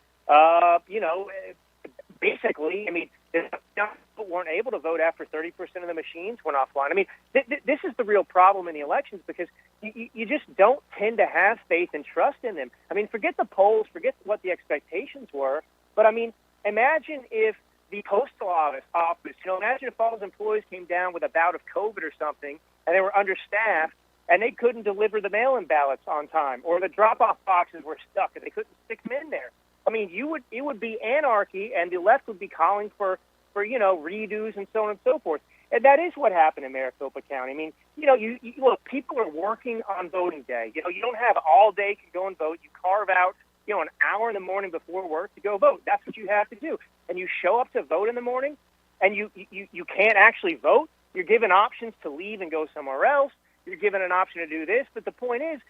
basically, people weren't able to vote after 30% of the machines went offline. This is the real problem in the elections because you just don't tend to have faith and trust in them. Forget the polls, forget what the expectations were, but imagine if the postal office, imagine if all those employees came down with a bout of COVID or something and they were understaffed and they couldn't deliver the mail-in ballots on time, or the drop-off boxes were stuck and they couldn't stick them in there. It would be anarchy, and the left would be calling for redos and so on and so forth. And that is what happened in Maricopa County. Look, people are working on voting day. You don't have all day to go and vote. You carve out, an hour in the morning before work to go vote. That's what you have to do. And you show up to vote in the morning, and you can't actually vote. You're given options to leave and go somewhere else. You're given an option to do this. But the point is,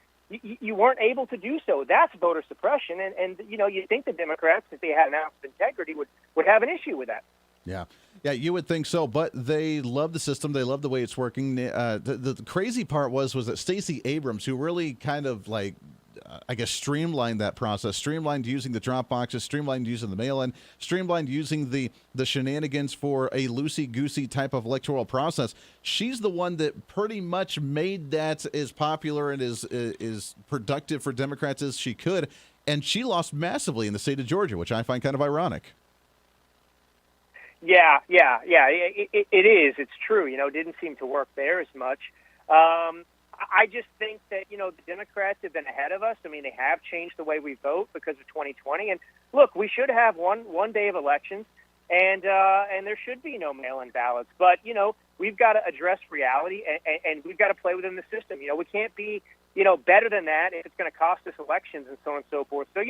you weren't able to do so. That's voter suppression. And you'd think the Democrats, if they had an ounce of integrity, would have an issue with that. Yeah, you would think so, but they love the system. They love the way it's working. The crazy part was that Stacey Abrams, who really kind of streamlined that process, streamlined using the drop boxes, streamlined using the mail-in, streamlined using the shenanigans for a loosey-goosey type of electoral process. She's the one that pretty much made that as popular and as productive for Democrats as she could, and she lost massively in the state of Georgia, which I find kind of ironic. Yeah. It is. It's true. It didn't seem to work there as much. I just think that, the Democrats have been ahead of us. They have changed the way we vote because of 2020. And look, we should have one day of elections, and there should be no mail-in ballots. But, we've got to address reality, and we've got to play within the system. We can't be, better than that if it's going to cost us elections and so on and so forth. So,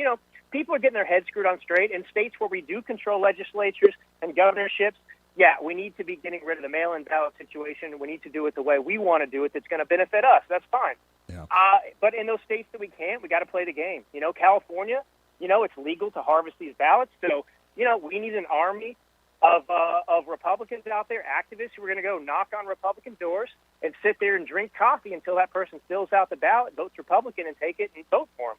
people are getting their heads screwed on straight. In states where we do control legislatures and governorships, yeah, we need to be getting rid of the mail-in ballot situation. We need to do it the way we want to do it that's going to benefit us. That's fine. Yeah. But in those states that we can't, we got to play the game. California, it's legal to harvest these ballots. So, we need an army of Republicans out there, activists who are going to go knock on Republican doors and sit there and drink coffee until that person fills out the ballot, votes Republican, and take it and vote for him.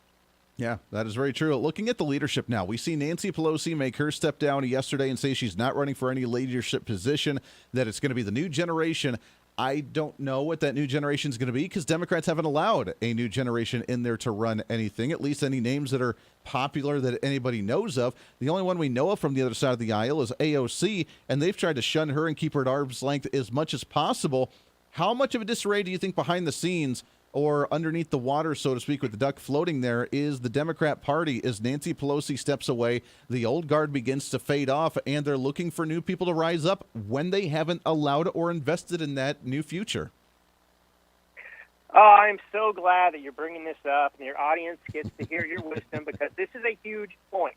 Yeah, that is very true. Looking at the leadership now, we see Nancy Pelosi make her step down yesterday and say she's not running for any leadership position, that it's going to be the new generation. I don't know what that new generation is going to be because Democrats haven't allowed a new generation in there to run anything, at least any names that are popular that anybody knows of. The only one we know of from the other side of the aisle is AOC, and they've tried to shun her and keep her at arm's length as much as possible. How much of a disarray do you think behind the scenes or underneath the water, so to speak, with the duck floating there, is the Democrat Party as Nancy Pelosi steps away, the old guard begins to fade off, and they're looking for new people to rise up when they haven't allowed or invested in that new future? Oh, I'm so glad that you're bringing this up and your audience gets to hear your wisdom, because this is a huge point.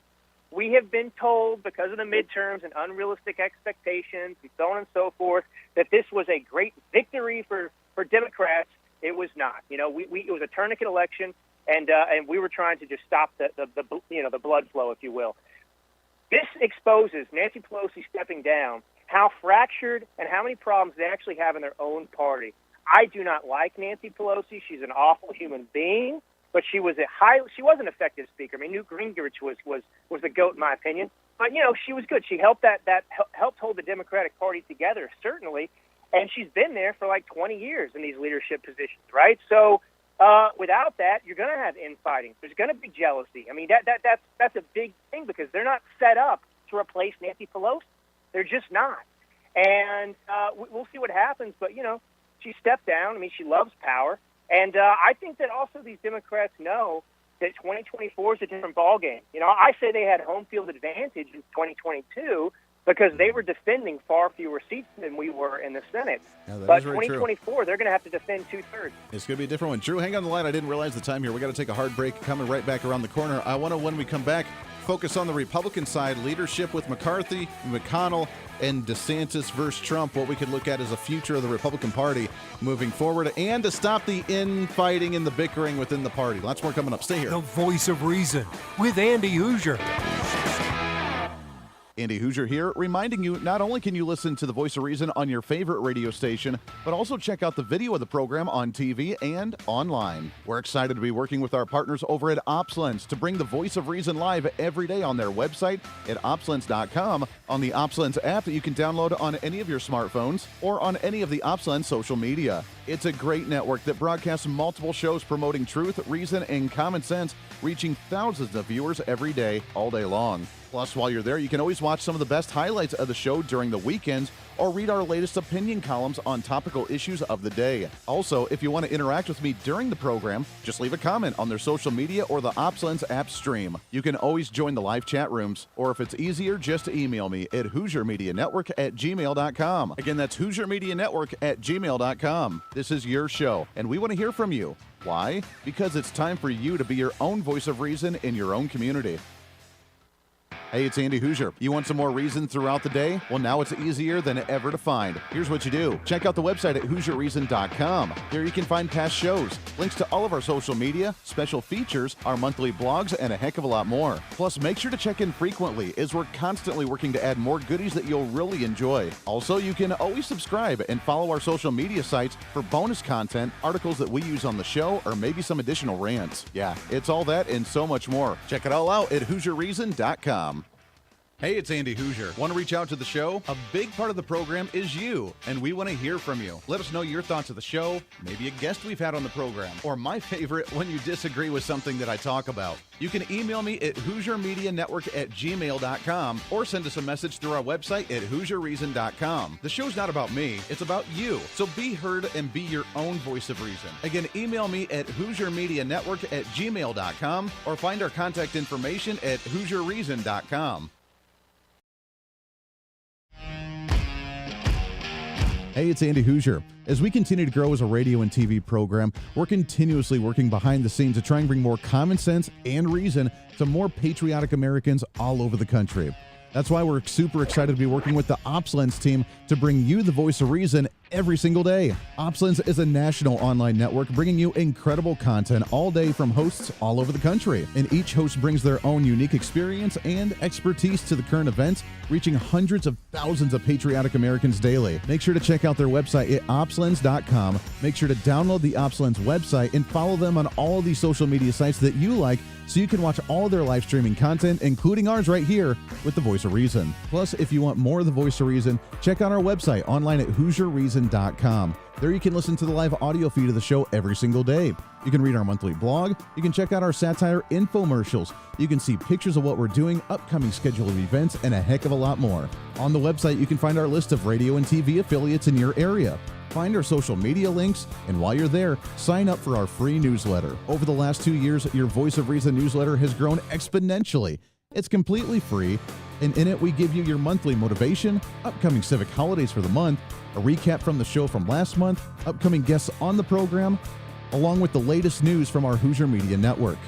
We have been told, because of the midterms and unrealistic expectations and so on and so forth, that this was a great victory for Democrats. It was not. You know, it was a tourniquet election, and we were trying to just stop the blood flow, if you will. This exposes Nancy Pelosi stepping down, how fractured and how many problems they actually have in their own party. I do not like Nancy Pelosi. She's an awful human being, but she was an effective speaker. I mean, Newt Gingrich was the GOAT in my opinion, but you know, she was good. She helped helped hold the Democratic Party together, certainly. And she's been there for like 20 years in these leadership positions, right? So without that, you're going to have infighting. There's going to be jealousy. I mean, that's a big thing because they're not set up to replace Nancy Pelosi. They're just not. And we'll see what happens. But, you know, she stepped down. I mean, she loves power. And I think that also these Democrats know that 2024 is a different ballgame. You know, I say they had home field advantage in 2022 because they were defending far fewer seats than we were in the Senate. Yeah, but 2024, they're going to have to defend 2/3. It's going to be a different one. Drew, hang on the line. I didn't realize the time here. We got to take a hard break. Coming right back around the corner. I want to, when we come back, focus on the Republican side, leadership with McCarthy, McConnell, and DeSantis versus Trump, what we could look at as a future of the Republican Party moving forward, and to stop the infighting and the bickering within the party. Lots more coming up. Stay here. The Voice of Reason with Andy Hooser. Andy Hooser here, reminding you not only can you listen to the Voice of Reason on your favorite radio station, but also check out the video of the program on TV and online. We're excited to be working with our partners over at OpsLens to bring the Voice of Reason live every day on their website at opslens.com, on the OpsLens app that you can download on any of your smartphones, or on any of the OpsLens social media. It's a great network that broadcasts multiple shows promoting truth, reason, and common sense, reaching thousands of viewers every day, all day long. Plus, while you're there, you can always watch some of the best highlights of the show during the weekends or read our latest opinion columns on topical issues of the day. Also, if you want to interact with me during the program, just leave a comment on their social media or the OpsLens app stream. You can always join the live chat rooms, or if it's easier, just email me at HooserMediaNetwork@gmail.com. Again, that's HooserMediaNetwork@gmail.com. This is your show, and we want to hear from you. Why? Because it's time for you to be your own voice of reason in your own community. Hey, it's Andy Hooser. You want some more reason throughout the day? Well, now it's easier than ever to find. Here's what you do. Check out the website at HooserReason.com. Here you can find past shows, links to all of our social media, special features, our monthly blogs, and a heck of a lot more. Plus, make sure to check in frequently as we're constantly working to add more goodies that you'll really enjoy. Also, you can always subscribe and follow our social media sites for bonus content, articles that we use on the show, or maybe some additional rants. Yeah, it's all that and so much more. Check it all out at HooserReason.com. Hey, it's Andy Hooser. Want to reach out to the show? A big part of the program is you, and we want to hear from you. Let us know your thoughts of the show, maybe a guest we've had on the program, or my favorite, when you disagree with something that I talk about. You can email me at HooserMediaNetwork@gmail.com or send us a message through our website at HooserReason.com. The show's not about me, it's about you. So be heard and be your own voice of reason. Again, email me at HooserMediaNetwork@gmail.com or find our contact information at HooserReason.com. Hey, it's Andy Hooser. As we continue to grow as a radio and TV program, we're continuously working behind the scenes to try and bring more common sense and reason to more patriotic Americans all over the country. That's why we're super excited to be working with the OpsLens team to bring you the voice of reason every single day. Opslins is a national online network bringing you incredible content all day from hosts all over the country. And each host brings their own unique experience and expertise to the current events, reaching hundreds of thousands of patriotic Americans daily. Make sure to check out their website at opslins.com. Make sure to download the Opslins website and follow them on all of these social media sites that you like, so you can watch all their live streaming content, including ours right here with The Voice of Reason. Plus, if you want more of The Voice of Reason, check out our website online at HooserReason.com. There you can listen to the live audio feed of the show every single day. You can read our monthly blog. You can check out our satire infomercials. You can see pictures of what we're doing, upcoming schedule of events, and a heck of a lot more. On the website, you can find our list of radio and TV affiliates in your area. Find our social media links, and while you're there, sign up for our free newsletter. Over the last 2 years, your Voice of Reason newsletter has grown exponentially. It's completely free, and in it we give you your monthly motivation, upcoming civic holidays for the month, a recap from the show from last month, upcoming guests on the program, along with the latest news from our Hooser Media Network.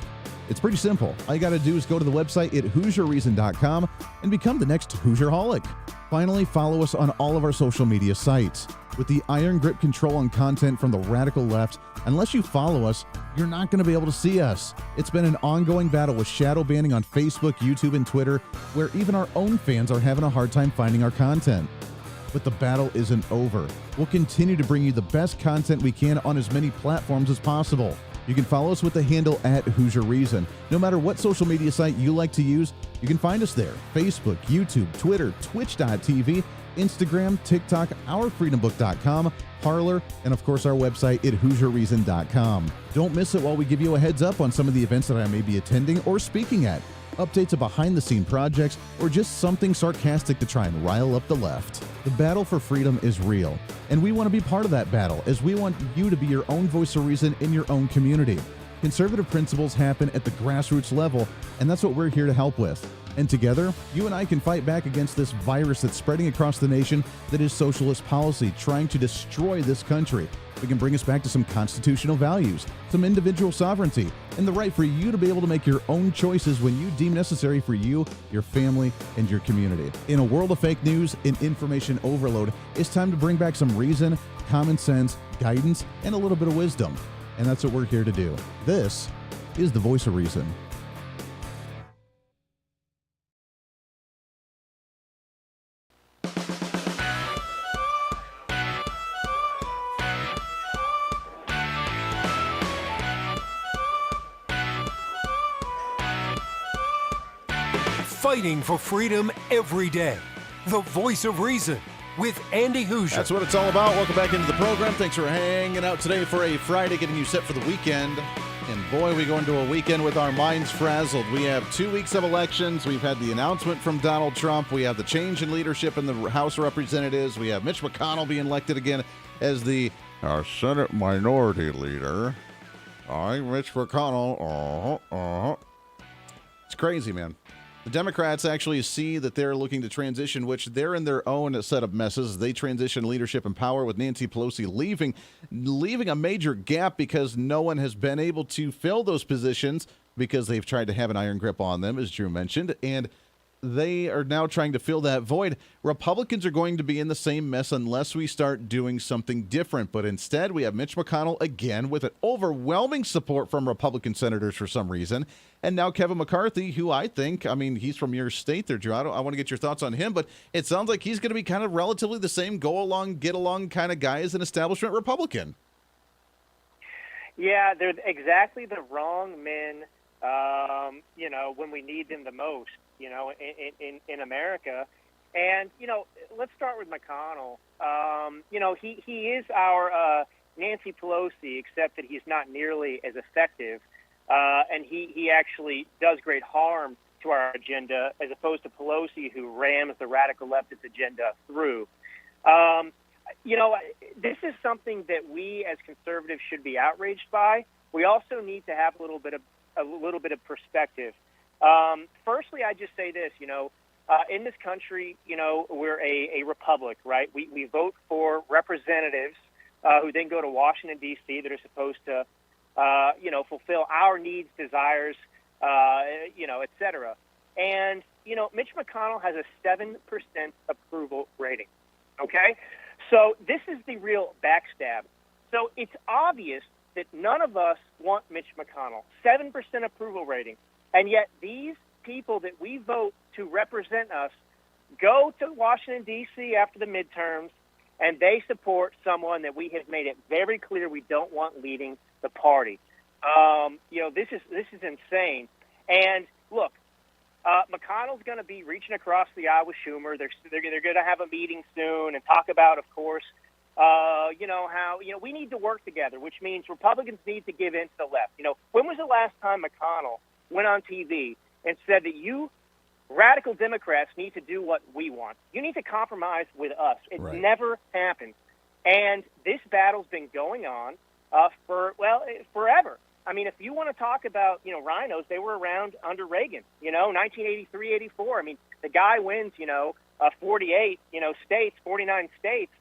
It's pretty simple. All you got to do is go to the website at HooserReason.com and become the next Hoosier-holic. Finally, follow us on all of our social media sites. With the iron grip control on content from the radical left, unless you follow us, you're not going to be able to see us. It's been an ongoing battle with shadow banning on Facebook, YouTube, and Twitter, where even our own fans are having a hard time finding our content. But the battle isn't over. We'll continue to bring you the best content we can on as many platforms as possible. You can follow us with the handle at Hoosier Reason. No matter what social media site you like to use, you can find us there. Facebook, YouTube, Twitter, Twitch.tv, Instagram, TikTok, ourfreedombook.com, Parler, and of course our website at HooserReason.com. Don't miss it while we give you a heads up on some of the events that I may be attending or speaking at, updates of behind-the-scene projects, or just something sarcastic to try and rile up the left. The battle for freedom is real, and we want to be part of that battle, as we want you to be your own voice of reason in your own community. Conservative principles happen at the grassroots level, and that's what we're here to help with. And together, you and I can fight back against this virus that's spreading across the nation that is socialist policy, trying to destroy this country. We can bring us back to some constitutional values, some individual sovereignty, and the right for you to be able to make your own choices when you deem necessary for you, your family, and your community. In a world of fake news and information overload, it's time to bring back some reason, common sense, guidance, and a little bit of wisdom. And that's what we're here to do. This is the Voice of Reason. Fighting for freedom every day. The Voice of Reason with Andy Hooser. That's what it's all about. Welcome back into the program. Thanks for hanging out today for a Friday, getting you set for the weekend. And boy, we go into a weekend with our minds frazzled. We have 2 weeks of elections. We've had the announcement from Donald Trump. We have the change in leadership in the House of Representatives. We have Mitch McConnell being elected again as the Senate Minority Leader. All right, Mitch McConnell. It's crazy, man. The Democrats actually see that they're looking to transition, which they're in their own set of messes. They transition leadership and power with Nancy Pelosi leaving a major gap because no one has been able to fill those positions because they've tried to have an iron grip on them, as Drew mentioned, and they are now trying to fill that void. Republicans are going to be in the same mess unless we start doing something different. But instead, we have Mitch McConnell again with an overwhelming support from Republican senators for some reason. And now Kevin McCarthy, who I think, he's from your state there, Drew. I want to get your thoughts on him, but it sounds like he's going to be kind of relatively the same go-along, get-along kind of guy as an establishment Republican. Yeah, they're exactly the wrong men, when we need them the most, in America. And, let's start with McConnell. He is our Nancy Pelosi, except that he's not nearly as effective. And he actually does great harm to our agenda, as opposed to Pelosi, who rams the radical leftist agenda through. This is something that we as conservatives should be outraged by. We also need to have a little bit of perspective. Firstly, I just say this, in this country, we're a republic, right? We vote for representatives who then go to Washington, D.C., that are supposed to, fulfill our needs, desires, et cetera. And, Mitch McConnell has a 7% approval rating, okay? So this is the real backstab. So it's obvious that none of us want Mitch McConnell. 7% approval rating. And yet these people that we vote to represent us go to Washington, D.C. after the midterms, and they support someone that we have made it very clear we don't want leading the party. This is insane. And look, McConnell's going to be reaching across the aisle with Schumer. They're going to have a meeting soon and talk about, of course, how we need to work together, which means Republicans need to give in to the left. When was the last time McConnell went on TV and said that you radical Democrats need to do what we want? You need to compromise with us. It never happened. And this battle's been going on forever. I mean, if you want to talk about, rhinos, they were around under Reagan, 1983, 84. I mean, the guy wins, 48, states, 49 states,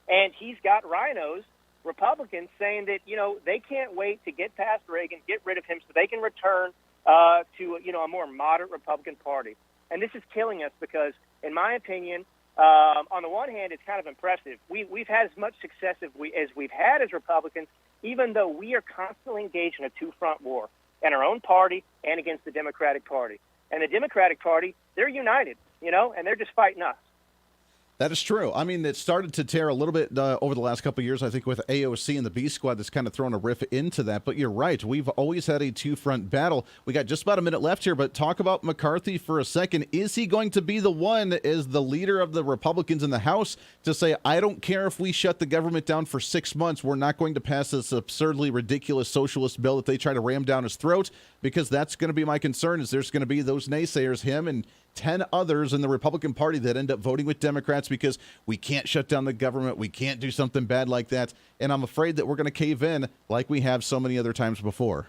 and he's got rhinos, Republicans, saying that, they can't wait to get past Reagan, get rid of him so they can return to, a more moderate Republican Party. And this is killing us because, in my opinion, on the one hand, it's kind of impressive. We've had as much success as we've had as Republicans, even though we are constantly engaged in a two-front war in our own party and against the Democratic Party. And the Democratic Party, they're united, and they're just fighting us. That is true. I mean, it started to tear a little bit over the last couple of years, I think, with AOC and the B Squad that's kind of thrown a riff into that. But you're right. We've always had a two-front battle. We got just about a minute left here, but talk about McCarthy for a second. Is he going to be the one, as the leader of the Republicans in the House, to say, I don't care if we shut the government down for 6 months, we're not going to pass this absurdly ridiculous socialist bill that they try to ram down his throat? Because that's going to be my concern, is there's going to be those naysayers, him and 10 others in the Republican Party, that end up voting with Democrats because we can't shut down the government, we can't do something bad like that. And I'm afraid that we're going to cave in like we have so many other times before.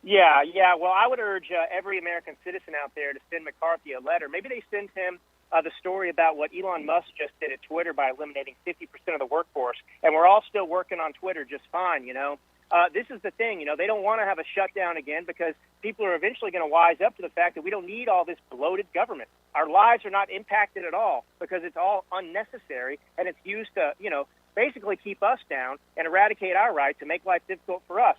Yeah. Well, I would urge every American citizen out there to send McCarthy a letter. Maybe they send him the story about what Elon Musk just did at Twitter by eliminating 50% of the workforce. And we're all still working on Twitter just fine, This is the thing, they don't want to have a shutdown again because people are eventually going to wise up to the fact that we don't need all this bloated government. Our lives are not impacted at all because it's all unnecessary and it's used to, basically keep us down and eradicate our rights and make life difficult for us,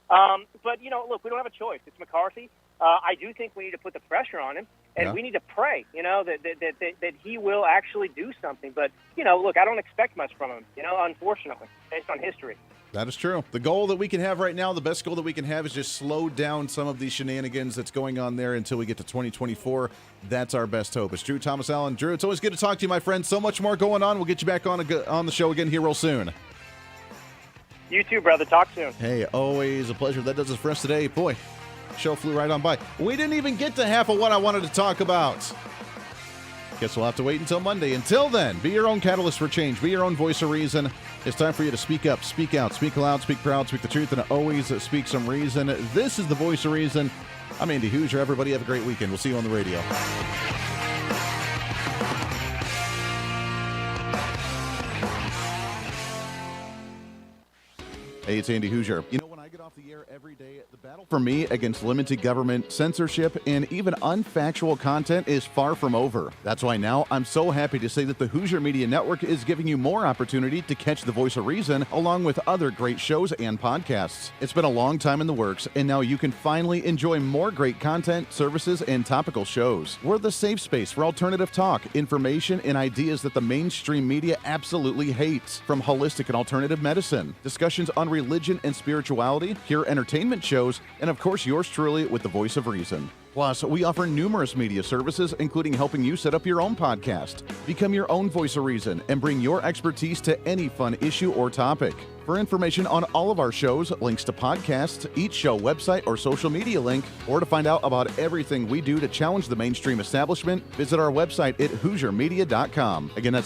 But, look, we don't have a choice. It's McCarthy. I do think we need to put the pressure on him, and we need to pray, that he will actually do something. But, look, I don't expect much from him, unfortunately, based on history. That is true. The goal that we can have right now, the best goal that we can have, is just slow down some of these shenanigans that's going on there until we get to 2024. That's our best hope. It's Drew Thomas Allen. Drew, it's always good to talk to you, my friend. So much more going on. We'll get you back on the show again here real soon. You too, brother. Talk soon. Hey, always a pleasure. That does it for us today. Boy, show flew right on by. We didn't even get to half of what I wanted to talk about. Guess we'll have to wait until Monday. Until then, be your own catalyst for change. Be your own voice of reason. It's time for you to speak up, speak out, speak loud, speak proud, speak the truth, and always speak some reason. This is the Voice of Reason. I'm Andy Hooser. Everybody have a great weekend. We'll see you on the radio. Hey, it's Andy Hooser. When I get off the air every day, the battle for me against limited government, censorship, and even unfactual content is far from over. That's why now I'm so happy to say that the Hooser Media Network is giving you more opportunity to catch the Voice of Reason along with other great shows and podcasts. It's been a long time in the works, and now you can finally enjoy more great content, services, and topical shows. We're the safe space for alternative talk, information, and ideas that the mainstream media absolutely hates. From holistic and alternative medicine, discussions on religion and spirituality, pure entertainment shows, and of course yours truly with the Voice of Reason. Plus, we offer numerous media services, including helping you set up your own podcast. Become your own voice of reason and bring your expertise to any fun issue or topic. For information on all of our shows, links to podcasts, each show website or social media link, or to find out about everything we do to challenge the mainstream establishment, visit our website at HooserMedia.com. Again, that's